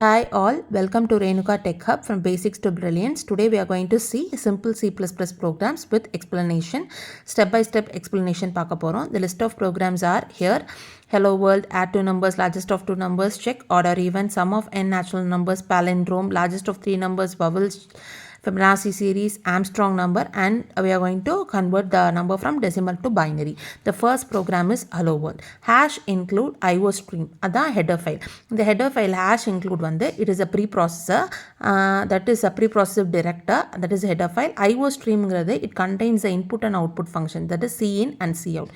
Hi all, welcome to Renuka Tech Hub from Basics to Brilliance. Today we are going to see simple C++ programs with explanation, step-by-step explanation பார்க்க போறோம். The list of programs are here. Hello world, add two numbers, largest of two numbers, check, odd or even, sum of n natural numbers, palindrome, largest of three numbers, vowels, Fibonacci series, Armstrong number, and we are going to convert the number from decimal to binary. The first program is hello world. Hash include IO stream. That's header file. The header file hash include it is a preprocessor, that is a preprocessor director, that is a header file. IO stream it contains the input and output function, that is C in and C out.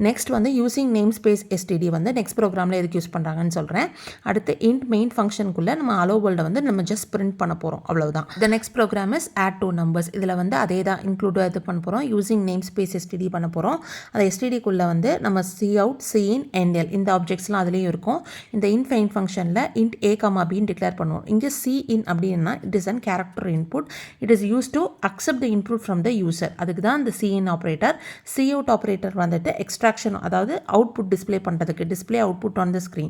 Next using name space STD next ப்ரோக்ராமில் எதுக்கு use பண்ணுறாங்கன்னு சொல்கிறேன். அடுத்து int main ஃபங்க்ஷனுக்குள்ளே நம்ம allow வேர்ல்டை நம்ம just print பண்ண போகிறோம், அவ்வளவுதான். The next program is add two numbers. இதில் அதே தான் இன்க்ளூடாக இது பண்ண போகிறோம். யூசிங் நேம் ஸ்பேஸ் எஸ்டிடி பண்ண போகிறோம். அந்த எஸ்டிடிக்குள்ளே நம்ம cout, cin, endl இந்த ஆப்ஜெக்ட்ஸ்லாம் அதுலேயும் இருக்கும். இந்த இன்ட் மெயின் ஃபங்க்ஷனில் இன்ட் ஏ கமா பின்னு டிக்ளேர் பண்ணுவோம். இங்கே சி இன் அப்படின்னா it is an character input. It is use to accept the input from the user. அதுக்கு தான் இந்த cin operator. Cout operator extraction, அதாவது அவுட்புட் டிஸ்பிளே பண்ணுறதுக்கு, display output on the screen,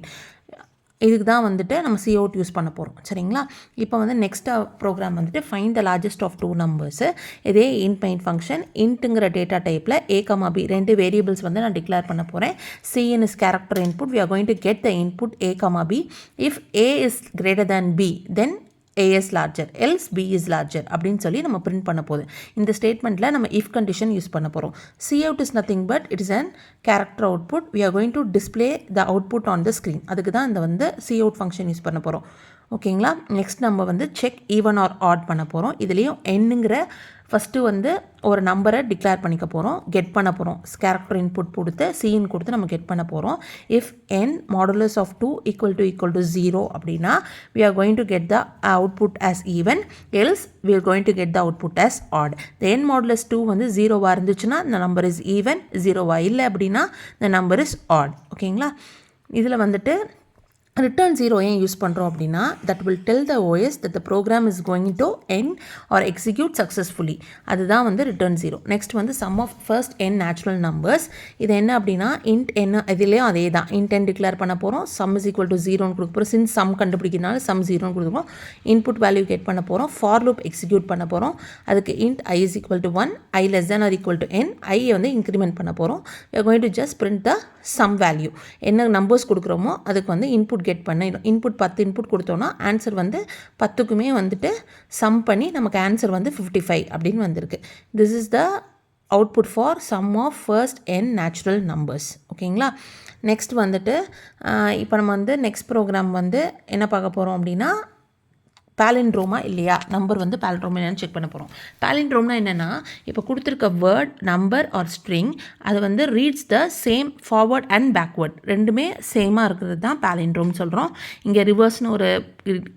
இதுக்கு தான் நம்ம C out use பண்ண போகிறோம். சரிங்களா? இப்போ next program find the largest of two numbers. இதே இன்ட் மெயின் ஃபங்க்ஷன் இன்ட்டுங்கிற டேட்டா டைப்பில் ஏ கமா பி ரெண்டு வேரியபிள்ஸ் நான் டிக்ளேர் பண்ண போகிறேன். Cin is character input. We are going to get the input A comma B. If A is greater than B then A is larger, else B is larger அப்படின்னு சொல்லி நம்ம print பண்ண போகுது. இந்த ஸ்டேட்மெண்ட்டில் நம்ம if condition யூஸ் பண்ண போகிறோம். Cout is nothing but it is an character output. We are going to display the output on the screen. அதுக்கு தான் இந்த cout function யூஸ் பண்ண போகிறோம். ஓகேங்களா? நெக்ஸ்ட் நம்ம செக் ஈவன் ஆர் ஆட் பண்ண போகிறோம். இதுலேயும் என்னங்கிற ஃபஸ்ட்டு ஒரு நம்பரை டிக்ளேர் பண்ணிக்க போகிறோம், கெட் பண்ண போகிறோம். கேரக்டர் இன்புட் கொடுத்து சிஇன் கொடுத்து நம்ம கெட் பண்ண போகிறோம். If N modulus of 2 equal to 0 அப்படின்னா we are going to get the output as even, else we are going to get the output as odd. the n modulus 2 ஜீரோவாக இருந்துச்சுன்னா the number is even, ஜீரோவா இல்லை அப்படின்னா the number is odd. ஓகேங்களா? இதில் return 0 ஏன் use பண்ணுறோம் அப்படின்னா that will tell the OS that the program is going to end or execute successfully. அதுதான் return 0. Next sum of first n natural numbers. இது என்ன அப்படின்னா int n, இதுலேயும் அதே தான் int n டிக்ளேர் பண்ண போகிறோம். sum is equal to 0ன்னு கொடுக்க போகிறோம். since sum கண்டுபிடிக்கிறதுனால sum 0ன்னு கொடுக்குறோம். input value get பண்ண போகிறோம். for loop execute பண்ண போகிறோம். அதுக்கு int i is equal to 1, i less than or equal to n, i increment பண்ண போகிறோம். we are going to just print the sum value. என்ன numbers கொடுக்குறோமோ அதுக்கு இன்புட் கெட் பண்ண இன்புட் 10 இன்புட் கொடுத்தோன்னா ஆன்சர் 10க்குமே சம் பண்ணி நமக்கு ஆன்சர் 55 அப்படின்னு வந்திருக்கு. This is the output for sum of first n natural numbers. ஓகேங்களா? நெக்ஸ்ட் இப்போ நம்ம நெக்ஸ்ட் ப்ரோக்ராம் என்ன பார்க்க போகிறோம் அப்படின்னா பேலிண்ட்ரோமா இல்லையா, நம்பர் பேலிண்ட்ரோமா என்னன்னு செக் பண்ண போகிறோம். பேலிண்ட்ரோம்னா என்னென்னா இப்போ கொடுத்துருக்க வேர்ட், நம்பர் ஆர் ஸ்ட்ரிங் அது reads the same forward and backward, ரெண்டுமே சேமாக இருக்கிறது தான் பேலிண்ட்ரோம்னு சொல்கிறோம். இங்கே ரிவர்ஸ்னு ஒரு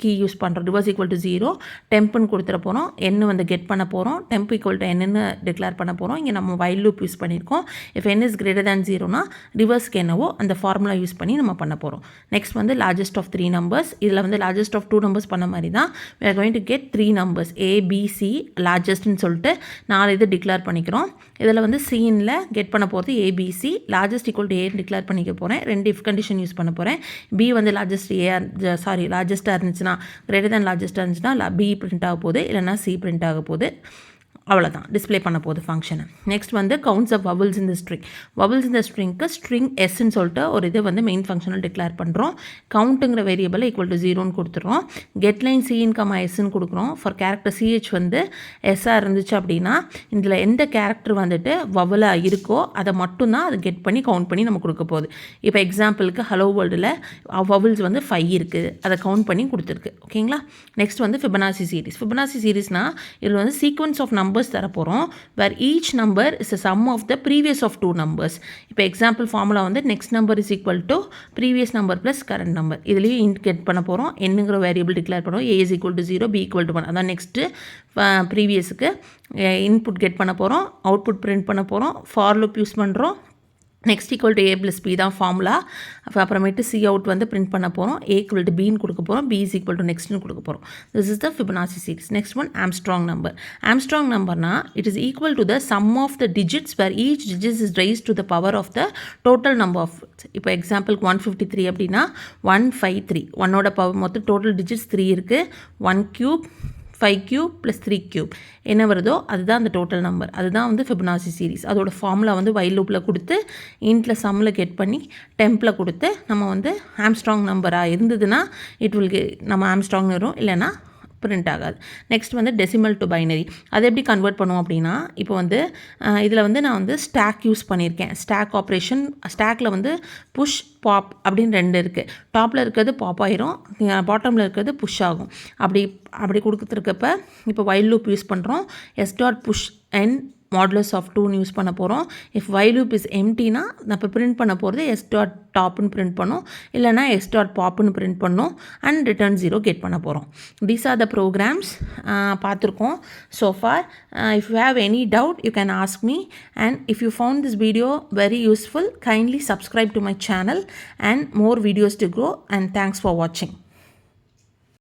கீ யூஸ் பண்ணுறோம். ரிவர்ஸ் ஈக்குவல் டு 0, டெம்ப்னு கொடுத்துட போகிறோம். என்ன கெட் பண்ண போகிறோம். டெம்ப் ஈக்குவல் டு என்னன்னு டிக்ளேர் பண்ண போகிறோம். இங்கே நம்ம வைல் லூப் யூஸ் பண்ணியிருக்கோம். If n is greater than 0னா ரிவர்ஸ்க்கு என்னவோ அந்த ஃபார்முலா யூஸ் பண்ணி நம்ம பண்ண போகிறோம். Next largest of 3 numbers. இதில் லார்ஜஸ்ட் ஆஃப் 2 நம்பர்ஸ் பண்ண மாதிரி தான் we are going to get 3 numbers A, B, C largestன்னு சொல்லிட்டு 4 இது டிக்ளேர் பண்ணிக்கிறோம். இதில் சின்ல கெட் பண்ண போகிறது A, B, C, largest equal to A declare பண்ணிக்க போகிறேன். 2 if condition யூஸ் பண்ண போகிறேன். B லார்ஜஸ்ட்டாக இருந்துச்சுன்னா கிரேட்டர் தேன் லார்ஜஸ்ட்டாக இருந்துச்சுன்னா B பிரிண்ட் ஆக போகுது, இல்லைனா C பிரிண்ட் ஆக போகுது. அவ்வளோதான், டிஸ்பிளே பண்ண போகுது ஃபங்க்ஷனை. நெக்ஸ்ட் கவுண்ட்ஸ் ஆஃப் வவல்ஸ் இந்த ஸ்ட்ரிங். வவல்ஸ் இந்த ஸ்ட்ரிங்க்கு ஸ்ட்ரிங் எஸ்ன்னு சொல்லிட்டு ஒரு இது மெயின் ஃபங்க்ஷனில் டிக்ளேர் பண்ணுறோம். கவுண்ட்டுங்கிற வேரியபிள் ஈக்குவல் டு 0ன்னு கொடுத்துறோம். கெட் லைன் சிஇன் கமா எஸ்ன்னு கொடுக்குறோம். ஃபார் கேரக்டர் சிஹெச் எஸ்ஸாக இருந்துச்சு அப்படின்னா இதில் எந்த கேரக்டர் வவலாக இருக்கோ அதை மட்டும்தான் அது கெட் பண்ணி கவுண்ட் பண்ணி நம்ம கொடுக்க போகுது. இப்போ எக்ஸாம்பிளுக்கு ஹலோ வேர்ல்டில் வவல்ஸ் 5 இருக்குது, அதை கவுண்ட் பண்ணி கொடுத்துருக்கு. ஓகேங்களா? Next Fibonacci series. ஃபிபனாசி சீரிஸ்னால் இதில் சீக்வன்ஸ் ஆஃப் நம்பர்ஸ் தர போகிறோம். where each number is a sum of the previous of 2 numbers. இப்போ example formula next number is equal to previous number plus current number. இதுலேயும் int get பண்ண போகிறோம். என்னங்கிற variable declare பண்ணுவோம். A is equal to 0, B equal to 1. அதான் next ப்ரீவியஸுக்கு input get பண்ண போகிறோம், output print பண்ண போகிறோம், ஃபார் லூப் யூஸ் பண்ணுறோம். Next equal to a plus b தான் ஃபார்முலா. அப்புறமேட்டு சி அவுட் வந்து பிரிண்ட் பண்ண போகிறோம். ஏ ஈக்குவல் டு பின்னு கொடுக்க போகிறோம், பி இஸ் ஈக்குவல் டு நெக்ஸ்ட்னு கொடுக்க போகிறோம். This is the Fibonacci series. Next one Armstrong number. Armstrong நம்பர்னா it is equal to the sum of the digits where each digits is raise to the power of the total number of. இப்போ எக்ஸாம்பிளுக்கு 153 அப்படின்னா 153 ஒன்னோட power மொத்தம் total digits 3 இருக்குது. 1 cube 5 cube plus 3 cube என்ன வருதோ அதுதான் அந்த டோட்டல் நம்பர். அதுதான் வந்து ஃபிபனாசி சீரிஸ். அதோட ஃபார்முலா வந்து வைல் லூப்பில் கொடுத்து இன்ட்டில் சம்மில் கெட் பண்ணி டெம்பில் கொடுத்து நம்ம வந்து ஆம்ஸ்ட்ராங் நம்பராக இருந்ததுன்னா இட் வில் நம்ம ஆம்ஸ்ட்ராங்னு வரும், இல்லைன்னா பிரிண்ட் ஆகாது. நெக்ஸ்ட் வந்து டெசிமல் டு பைனரி. அதை எப்படி கன்வெர்ட் பண்ணுவோம் அப்படின்னா இப்போ வந்து இதில் வந்து நான் வந்து ஸ்டாக் யூஸ் பண்ணியிருக்கேன். Stack operation. ஸ்டாக்கில் வந்து புஷ் பாப் அப்படின்னு 2 இருக்குது. டாப்பில் இருக்கிறது பாப் ஆயிரும், பாட்டமில் இருக்கிறது புஷ் ஆகும். அப்படி கொடுத்துருக்கப்ப இப்போ வைல் லூப் யூஸ் பண்ணுறோம். S dot push n modulus of 2ன்னு யூஸ் பண்ண போகிறோம். இஃப் வைல் லூப் இஸ் எம்டினா நான் இப்போ பிரிண்ட் பண்ண போகிறது எஸ் டாட் டாப்னு பிரிண்ட் பண்ணோம், இல்லைனா எஸ் டாட் பாப்னு பிரிண்ட் பண்ணோம் அண்ட் ரிட்டர்ன் 0 கெட் பண்ண போகிறோம். தீஸ் ஆர் த ப்ரோக்ராம்ஸ் பார்த்துருக்கோம் so for. If you have any doubt you can ask me, and if you found this video very useful kindly subscribe to my channel and more videos to grow, and thanks for watching.